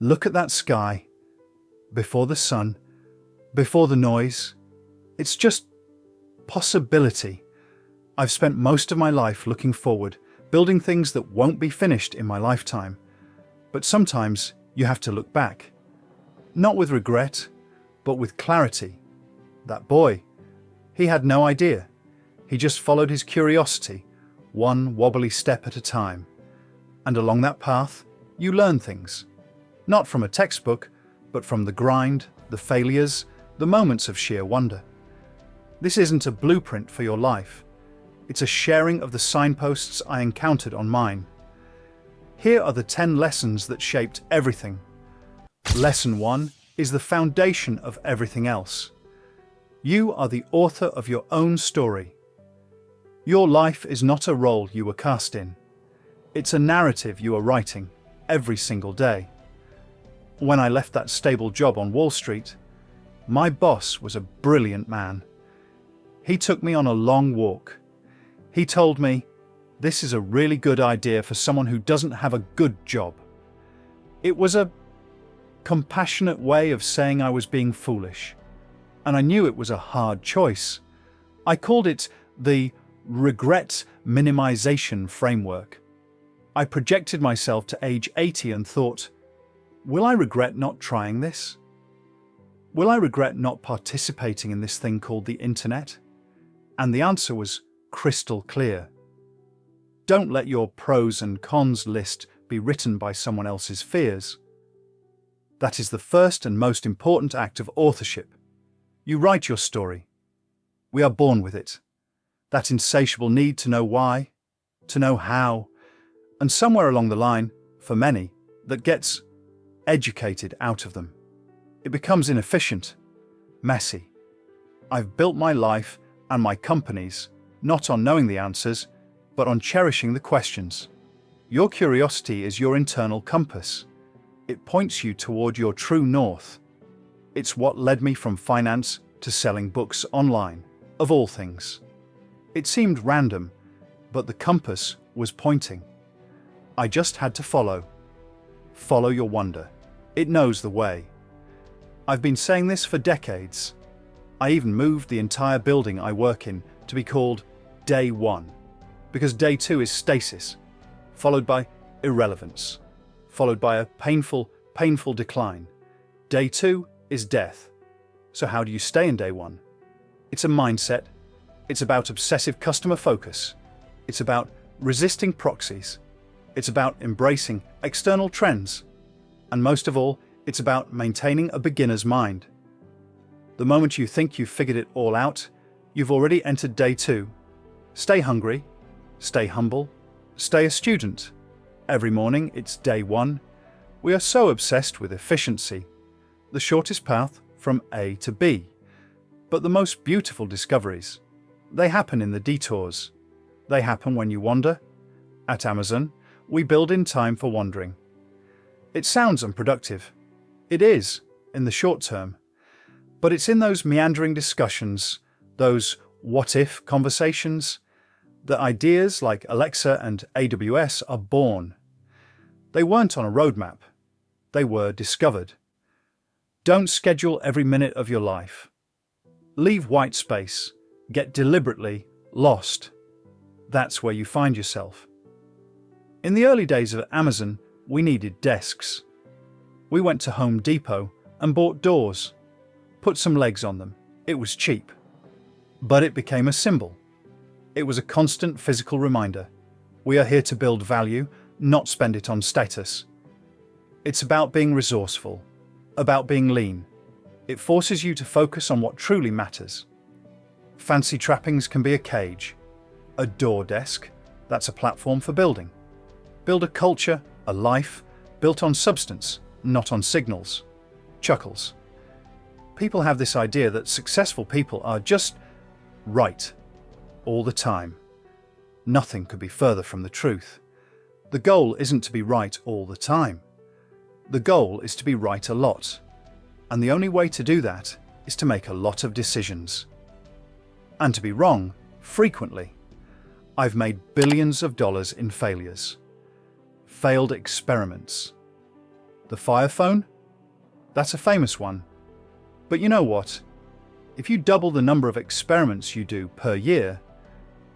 Look at that sky. Before the sun, before the noise. It's just possibility. I've spent most of my life looking forward, building things that won't be finished in my lifetime. But sometimes you have to look back. Not with regret, but with clarity. That boy, he had no idea. He just followed his curiosity, one wobbly step at a time. And along that path, you learn things. Not from a textbook, but from the grind, the failures, the moments of sheer wonder. This isn't a blueprint for your life. It's a sharing of the signposts I encountered on mine. Here are the 10 lessons that shaped everything. Lesson 1 is the foundation of everything else. You are the author of your own story. Your life is not a role you were cast in. It's a narrative you are writing every single day. When I left that stable job on Wall Street, my boss was a brilliant man. He took me on a long walk. He told me, "This is a really good idea for someone who doesn't have a good job." It was a compassionate way of saying I was being foolish, and I knew it was a hard choice. I called it the regret minimization framework. I projected myself to age 80 and thought, will I regret not trying this? Will I regret not participating in this thing called the internet? And the answer was crystal clear. Don't let your pros and cons list be written by someone else's fears. That is the first and most important act of authorship. You write your story. We are born with it. That insatiable need to know why, to know how, and somewhere along the line, for many, that gets educated out of them. It becomes inefficient, messy. I've built my life and my companies not on knowing the answers, but on cherishing the questions. Your curiosity is your internal compass. It points you toward your true north. It's what led me from finance to selling books online, of all things. It seemed random, but the compass was pointing. I just had to follow. Follow your wonder. It knows the way. I've been saying this for decades. I even moved the entire building I work in to be called Day 1, because Day 2 is stasis, followed by irrelevance, followed by a painful decline. Day 2 is death. So how do you stay in Day 1? It's a mindset. It's about obsessive customer focus. It's about resisting proxies. It's about embracing external trends. And most of all, it's about maintaining a beginner's mind. The moment you think you've figured it all out, you've already entered Day 2. Stay hungry, stay humble, stay a student. Every morning it's Day 1. We are so obsessed with efficiency, the shortest path from A to B. But the most beautiful discoveries, they happen in the detours. They happen when you wander. At Amazon, we build in time for wandering. It sounds unproductive. It is, in the short term. But it's in those meandering discussions, those what-if conversations, that ideas like Alexa and AWS are born. They weren't on a roadmap. They were discovered. Don't schedule every minute of your life. Leave white space. Get deliberately lost. That's where you find yourself. In the early days of Amazon, we needed desks. We went to Home Depot and bought doors. Put some legs on them. It was cheap. But it became a symbol. It was a constant physical reminder. We are here to build value, not spend it on status. It's about being resourceful, about being lean. It forces you to focus on what truly matters. Fancy trappings can be a cage. A door desk, that's a platform for building. Build a culture, a life, built on substance, not on signals. Chuckles. People have this idea that successful people are just right all the time. Nothing could be further from the truth. The goal isn't to be right all the time. The goal is to be right a lot. And the only way to do that is to make a lot of decisions. And to be wrong, frequently. I've made billions of dollars in failures. Failed experiments. The Fire Phone? That's a famous one. But you know what? If you double the number of experiments you do per year,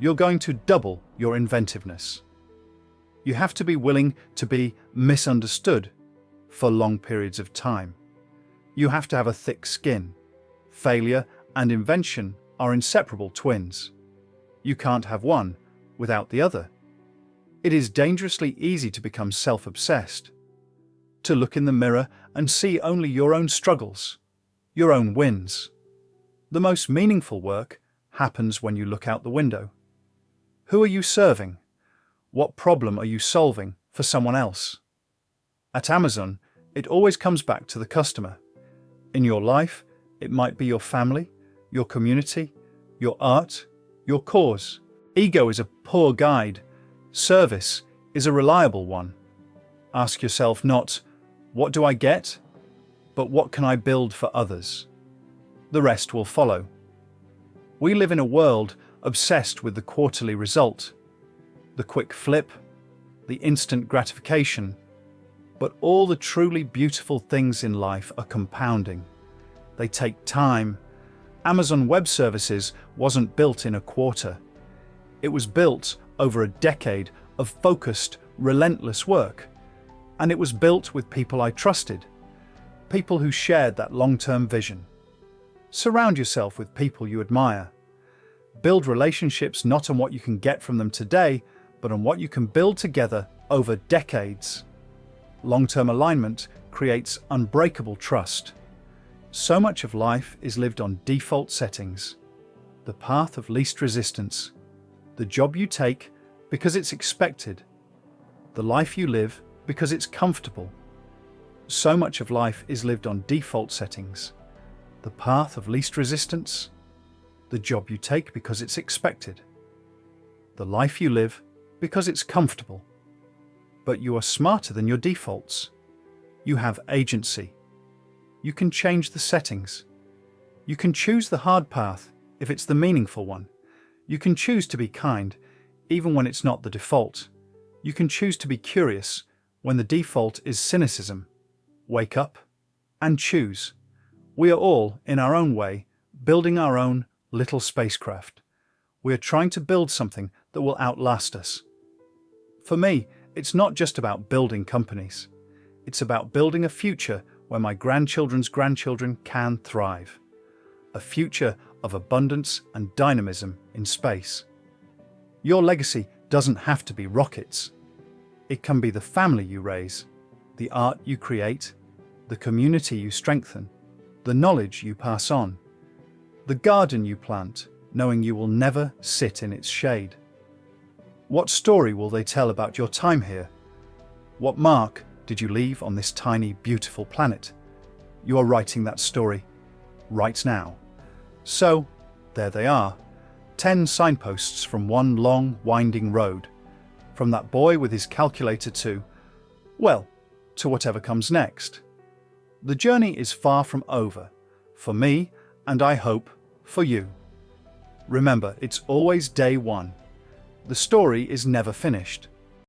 you're going to double your inventiveness. You have to be willing to be misunderstood for long periods of time. You have to have a thick skin. Failure and invention are inseparable twins. You can't have one without the other. It is dangerously easy to become self-obsessed, to look in the mirror and see only your own struggles, your own wins. The most meaningful work happens when you look out the window. Who are you serving? What problem are you solving for someone else? At Amazon, it always comes back to the customer. In your life, it might be your family, your community, your art, your cause. Ego is a poor guide. Service is a reliable one. Ask yourself not, what do I get? But what can I build for others? The rest will follow. We live in a world obsessed with the quarterly result, the quick flip, the instant gratification. But all the truly beautiful things in life are compounding. They take time. Amazon Web Services wasn't built in a quarter. It was built over a decade of focused, relentless work. And it was built with people I trusted, people who shared that long-term vision. Surround yourself with people you admire. Build relationships not on what you can get from them today, but on what you can build together over decades. Long-term alignment creates unbreakable trust. So much of life is lived on default settings. The path of least resistance. The job you take because it's expected. The life you live because it's comfortable. So much of life is lived on default settings. The path of least resistance. The job you take because it's expected. The life you live because it's comfortable. But you are smarter than your defaults. You have agency. You can change the settings. You can choose the hard path if it's the meaningful one. You can choose to be kind even when it's not the default. You can choose to be curious when the default is cynicism. Wake up and choose. We are all, in our own way, building our own little spacecraft. We are trying to build something that will outlast us. For me, it's not just about building companies. It's about building a future where my grandchildren's grandchildren can thrive. A future of abundance and dynamism in space. Your legacy doesn't have to be rockets. It can be the family you raise, the art you create, the community you strengthen, the knowledge you pass on, the garden you plant, knowing you will never sit in its shade. What story will they tell about your time here? What mark did you leave on this tiny, beautiful planet? You are writing that story right now. So, there they are, 10 signposts from one long, winding road. From that boy with his calculator to, well, to whatever comes next. The journey is far from over, for me, and I hope, for you. Remember, it's always day one. The story is never finished.